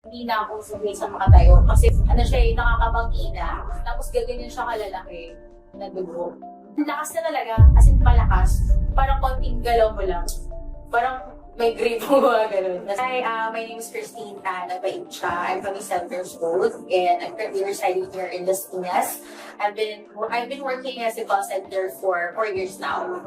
Hindi na ako sabay sa makatayo. Kasi ano siya eh, nakakabangina. Tapos gaganyan siya kalalaki na dugo. Ang lakas na talaga, as in palakas. Parang konting galaw mo lang. Parang may grip mo ba, gano'n. Hi, my name is Christine Tan. Nagbain siya. I'm 27 years old and I'm currently residing here in Las Piñas. I've been working as a call center for 4 years now.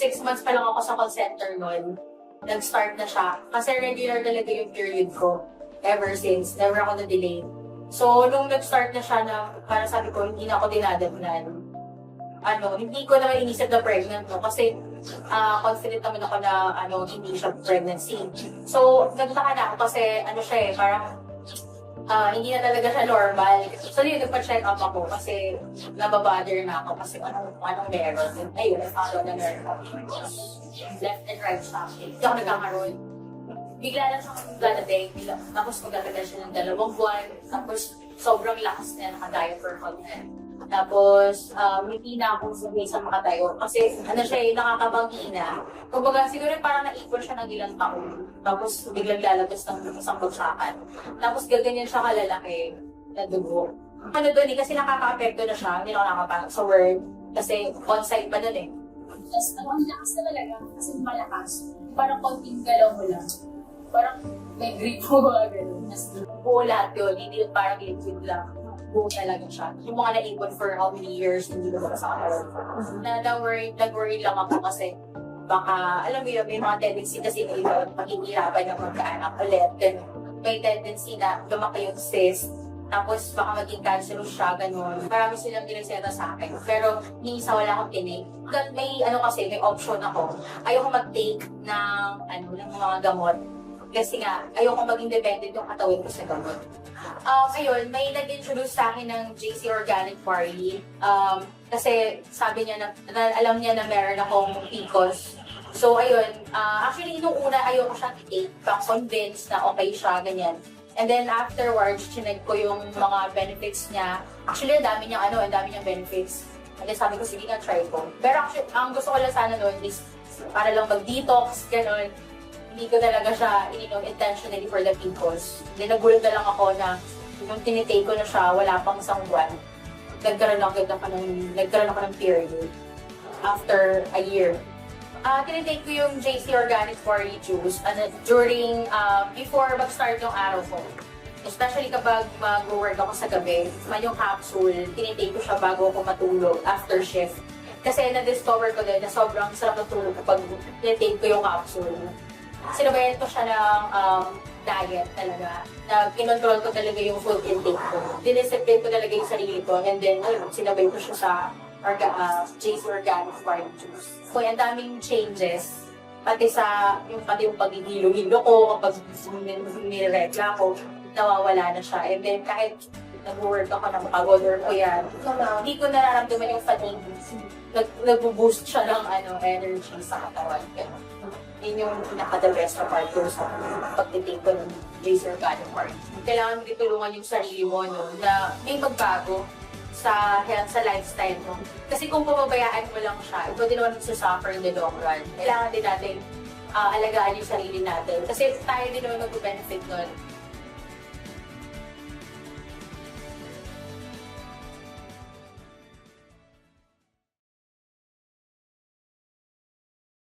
6 months pa lang ako sa call center noon. Nag-start na siya. Kasi regular talaga yung period ko. Ever since. Never ako na-delay. So, nung nag-start na siya na, parang sabi ko, hindi na ako dinadagnan. Hindi ko naman inisip na pregnant no? Kasi confident naman ako na hindi siya pregnancy. So, nagtaka na ako kasi siya eh, parang hindi na talaga siya normal. So, yun, nagpa-check up ako kasi nababother na ako kasi anong meron. Ayun, I-follow na meron ako. Left and right siya. Hindi ako nagkakaroon. Bigla lang siya magdadating. Tapos magdadating siya ng 2 buwan. Tapos sobrang lakas na naka-diaper ko din. Tapos, hindi na ako sabay sa makatayo. Kasi, siya eh, nakakabangina. Kumbaga, siguro parang naipon siya ng ilang taon. Tapos, biglang lalabas ng isang bagsakan. Tapos, gaganyan siya kalalaki na dugo. Doon eh, kasi nakaka-apekto na siya. Hindi na ako nakapasok sa work. Kasi, on-site pa doon eh. Tapos, ang lakas na talaga. Kasi malakas. Parang konting galaw mo lang. Parang may grip mo ba, gano'n. Tapos, buo lahat yun. Hindi parang liquid lang. Buo talaga siya. Yung mga naipon for how many years, hindi ko ba sa karoon. Nag-worry lang ako kasi baka, alam mo yun, may mga tendency kasi na iba, pakikirapan ng magkaanak ulit. Ganun. May tendency na lumaki yung cyst, tapos baka maging cancerous siya, gano'n. Marami silang ginaseta sa akin. Pero, ni isa wala akong tinake. May, kasi, may option ako. Ayoko mag-take ng mga gamot. Kasi nga, ayoko maging dependent yung katawan ko sa gamot. Ayun, may nag-introduce sa akin ng JC Organic Quarry. Kasi sabi niya na alam niya na meron akong PCOS. So, ayun, actually, nung una, ayoko siyang i-take. Convinced na okay siya, ganyan. And then afterwards, chinek ko yung mga benefits niya. Actually, ang dami niyang benefits. And then sabi ko, sige nga, try ko. Pero actually, ang gusto ko lang sana noon is para lang mag-detox, gano'n. Hindi ko talaga siya ininom intentionally for the PCOS. Then nagulat na lang ako na nung tinitake ko na siya, wala pang 1 buwan. Nagkaroon ako ng period after a year. Tinitake ko yung JC Organic Quarry Juice before mag-start yung araw ko. Especially kapag mag-work ako sa gabi, yung capsule, tinitake ko siya bago ako matulog after shift. Kasi na-discover ko din na sobrang sarap ng tulog kapag tinitake ko yung capsule. Sinabayan ko siya ng diet talaga. Kinontrol ko talaga yung food intake ko. Diniscipline ko talaga yung sarili ko. And then, sinabay ko siya sa JC Organic Quarry Juice. So, ang daming changes. Pati yung pagigilo-hilo ko, kapag niregla ko, nawawala na siya. And then, kahit nag-work ako ng pagod or yan, hindi ko nararamdaman yung fatigue. Nag-boost siya ng energy sa katawan. Yun yung pinaka-the best na part ko sa pagtitake ko ng JC Organic Quarry. Kailangan mo ditulungan yung sarili mo na may magbago sa health, sa lifestyle mo. Kasi kung pababayaan mo lang siya, ikaw din naman magsasuffer in the long run. Kailangan din natin alagaan yung sarili natin. Kasi tayo din naman mag-benefit nun.